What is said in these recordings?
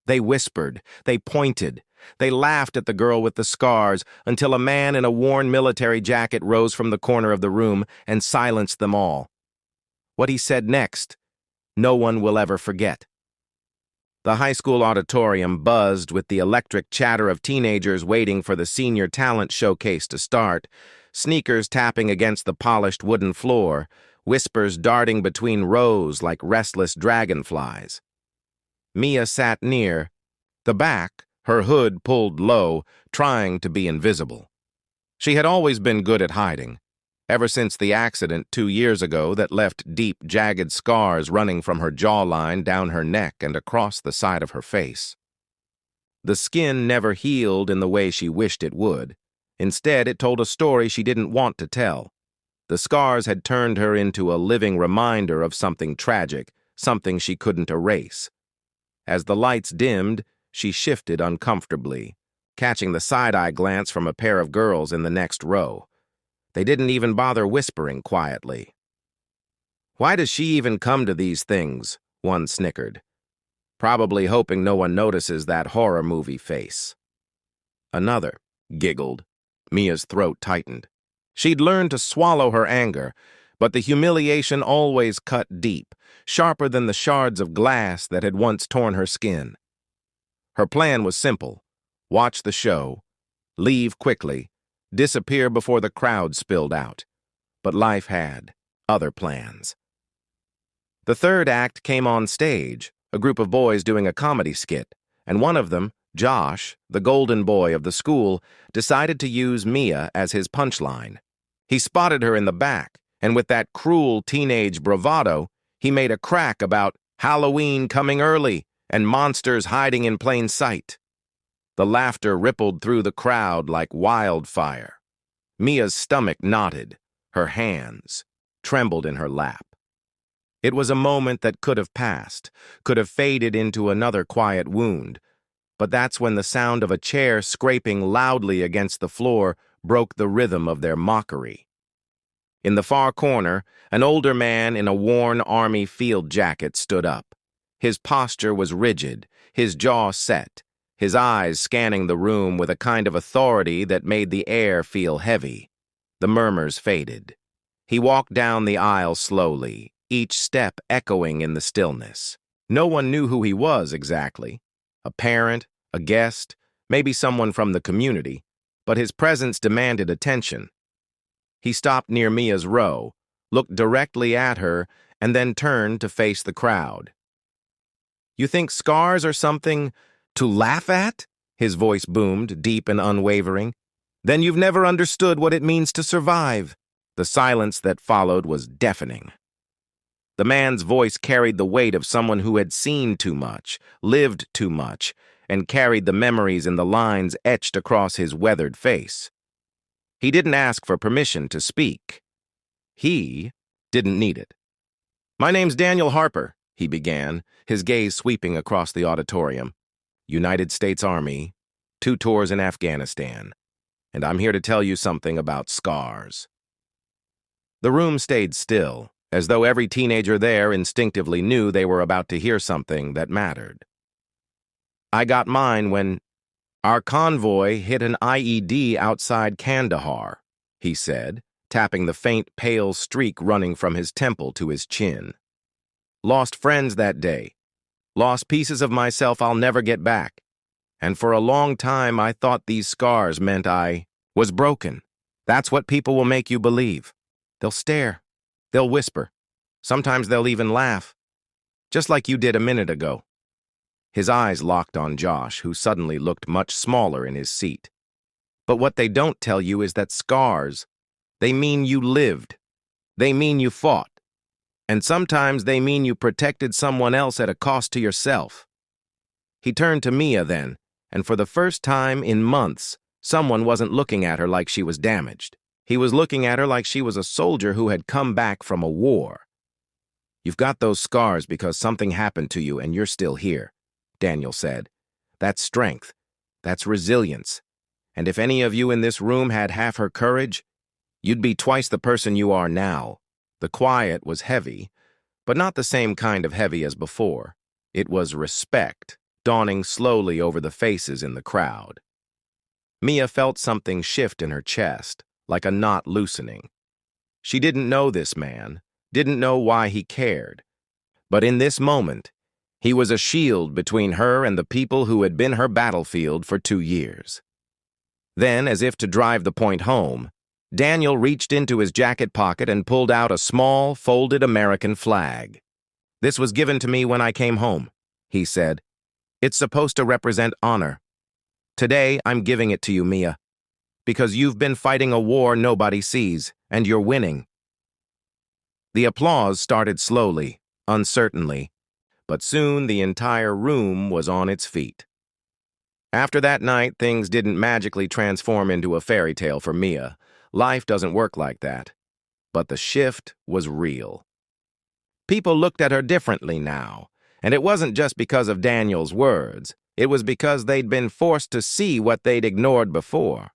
They whispered, they pointed, they laughed at the girl with the scars until a man in a worn military jacket rose from the corner of the room and silenced them all. What he said next, no one will ever forget. The high school auditorium buzzed with the electric chatter of teenagers waiting for the senior talent showcase to start, sneakers tapping against the polished wooden floor, whispers darting between rows like restless dragonflies. Mia sat near, the back, her hood pulled low, trying to be invisible. She had always been good at hiding, ever since the accident 2 years ago that left deep, jagged scars running from her jawline down her neck and across the side of her face. The skin never healed in the way she wished it would. Instead, it told a story she didn't want to tell. The scars had turned her into a living reminder of something tragic, something she couldn't erase. As the lights dimmed, she shifted uncomfortably, catching the side-eye glance from a pair of girls in the next row. They didn't even bother whispering quietly. "Why does she even come to these things?" one snickered, probably hoping no one notices that horror movie face. Another giggled. Mia's throat tightened. She'd learned to swallow her anger, but the humiliation always cut deep, sharper than the shards of glass that had once torn her skin. Her plan was simple: watch the show, leave quickly, disappear before the crowd spilled out. But life had other plans. The third act came on stage, a group of boys doing a comedy skit, and one of them, Josh, the golden boy of the school, decided to use Mia as his punchline. He spotted her in the back, and with that cruel teenage bravado, he made a crack about Halloween coming early and monsters hiding in plain sight. The laughter rippled through the crowd like wildfire. Mia's stomach knotted, her hands trembled in her lap. It was a moment that could have passed, could have faded into another quiet wound, but that's when the sound of a chair scraping loudly against the floor broke the rhythm of their mockery. In the far corner, an older man in a worn army field jacket stood up. His posture was rigid, his jaw set, his eyes scanning the room with a kind of authority that made the air feel heavy. The murmurs faded. He walked down the aisle slowly, each step echoing in the stillness. No one knew who he was exactly. A parent, a guest, maybe someone from the community, but his presence demanded attention. He stopped near Mia's row, looked directly at her, and then turned to face the crowd. "You think scars are something to laugh at?" His voice boomed, deep and unwavering. "Then you've never understood what it means to survive." The silence that followed was deafening. The man's voice carried the weight of someone who had seen too much, lived too much, and carried the memories in the lines etched across his weathered face. He didn't ask for permission to speak. He didn't need it. "My name's Daniel Harper," he began, his gaze sweeping across the auditorium. "United States Army, 2 tours in Afghanistan, and I'm here to tell you something about scars." The room stayed still, as though every teenager there instinctively knew they were about to hear something that mattered. "I got mine when our convoy hit an IED outside Kandahar," he said, tapping the faint, pale streak running from his temple to his chin. "Lost friends that day. Lost pieces of myself I'll never get back. And for a long time I thought these scars meant I was broken. That's what people will make you believe. They'll stare. They'll whisper. Sometimes they'll even laugh. Just like you did a minute ago." His eyes locked on Josh, who suddenly looked much smaller in his seat. "But what they don't tell you is that scars, they mean you lived. They mean you fought. And sometimes they mean you protected someone else at a cost to yourself." He turned to Mia then, and for the first time in months, someone wasn't looking at her like she was damaged. He was looking at her like she was a soldier who had come back from a war. "You've got those scars because something happened to you and you're still here," Daniel said. "That's strength. That's resilience. And if any of you in this room had half her courage, you'd be twice the person you are now." The quiet was heavy, but not the same kind of heavy as before. It was respect, dawning slowly over the faces in the crowd. Mia felt something shift in her chest, like a knot loosening. She didn't know this man, didn't know why he cared. But in this moment, he was a shield between her and the people who had been her battlefield for 2 years. Then, as if to drive the point home, Daniel reached into his jacket pocket and pulled out a small, folded American flag. "This was given to me when I came home," he said. "It's supposed to represent honor. Today, I'm giving it to you, Mia, because you've been fighting a war nobody sees, and you're winning." The applause started slowly, uncertainly, but soon the entire room was on its feet. After that night, things didn't magically transform into a fairy tale for Mia. Life doesn't work like that. But the shift was real. People looked at her differently now, and it wasn't just because of Daniel's words. It was because they'd been forced to see what they'd ignored before.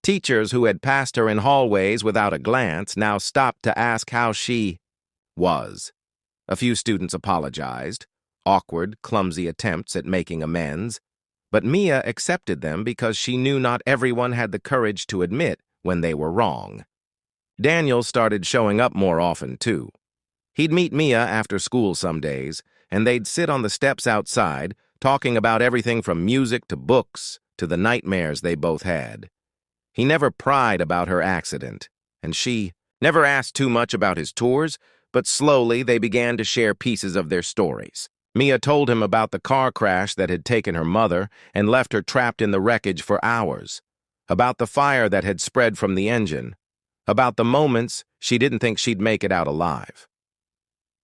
Teachers who had passed her in hallways without a glance now stopped to ask how she was. A few students apologized, awkward, clumsy attempts at making amends, but Mia accepted them because she knew not everyone had the courage to admit when they were wrong. Daniel started showing up more often, too. He'd meet Mia after school some days, and they'd sit on the steps outside, talking about everything from music to books to the nightmares they both had. He never pried about her accident, and she never asked too much about his tours, but slowly they began to share pieces of their stories. Mia told him about the car crash that had taken her mother and left her trapped in the wreckage for hours, about the fire that had spread from the engine, about the moments she didn't think she'd make it out alive.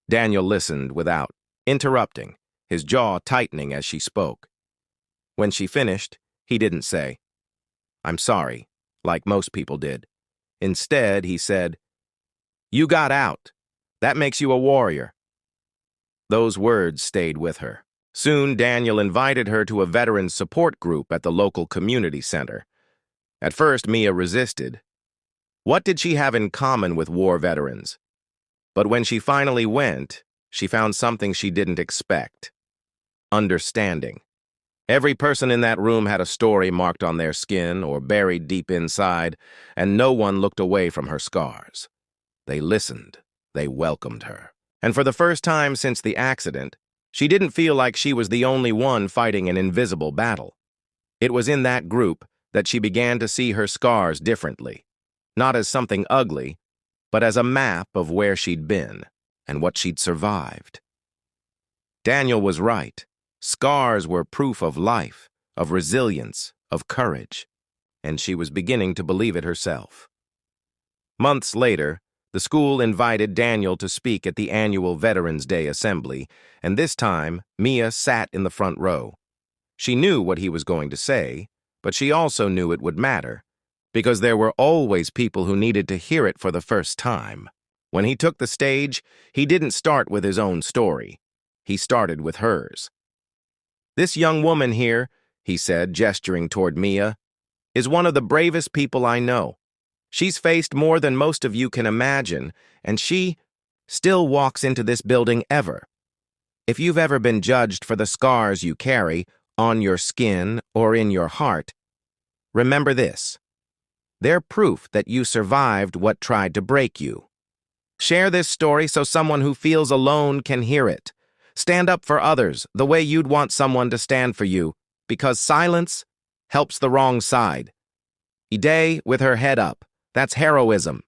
Daniel listened without interrupting, his jaw tightening as she spoke. When she finished, he didn't say, "I'm sorry," like most people did. Instead, he said, "You got out. That makes you a warrior." Those words stayed with her. Soon, Daniel invited her to a veterans support group at the local community center. At first, Mia resisted. What did she have in common with war veterans? But when she finally went, she found something she didn't expect: understanding. Every person in that room had a story marked on their skin or buried deep inside, and no one looked away from her scars. They listened. They welcomed her. And for the first time since the accident, she didn't feel like she was the only one fighting an invisible battle. It was in that group that she began to see her scars differently, not as something ugly, but as a map of where she'd been and what she'd survived. Daniel was right. Scars were proof of life, of resilience, of courage, and she was beginning to believe it herself. Months later, the school invited Daniel to speak at the annual Veterans Day assembly, and this time, Mia sat in the front row. She knew what he was going to say, but she also knew it would matter, because there were always people who needed to hear it for the first time. When he took the stage, he didn't start with his own story. He started with hers. "This young woman here," he said, gesturing toward Mia, "is one of the bravest people I know. She's faced more than most of you can imagine, and she still walks into this building ever. If you've ever been judged for the scars you carry, on your skin or in your heart, remember this: they're proof that you survived what tried to break you. Share this story so someone who feels alone can hear it. Stand up for others the way you'd want someone to stand for you, because silence helps the wrong side. Day with her head up. That's heroism."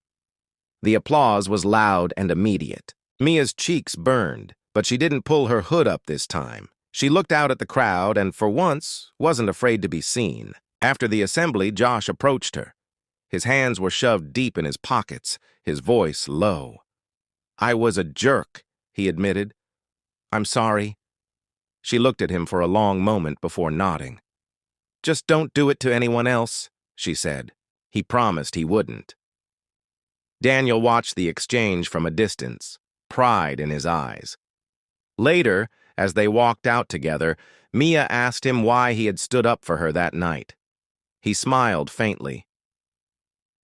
The applause was loud and immediate. Mia's cheeks burned, but she didn't pull her hood up this time. She looked out at the crowd and, for once, wasn't afraid to be seen. After the assembly, Josh approached her. His hands were shoved deep in his pockets, his voice low. "I was a jerk," he admitted. "I'm sorry." She looked at him for a long moment before nodding. "Just don't do it to anyone else," she said. He promised he wouldn't. Daniel watched the exchange from a distance, pride in his eyes. Later, as they walked out together, Mia asked him why he had stood up for her that night. He smiled faintly.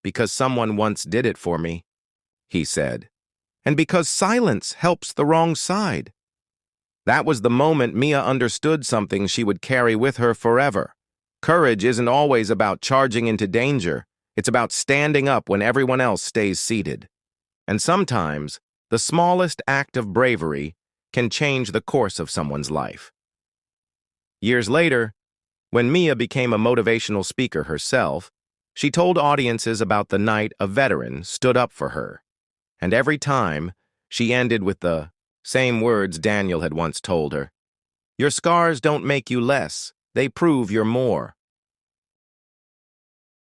"Because someone once did it for me," he said. "And because silence helps the wrong side." That was the moment Mia understood something she would carry with her forever. Courage isn't always about charging into danger. It's about standing up when everyone else stays seated. And sometimes, the smallest act of bravery can change the course of someone's life. Years later, when Mia became a motivational speaker herself, she told audiences about the night a veteran stood up for her. And every time, she ended with the same words Daniel had once told her. Your scars don't make you less, they prove you're more.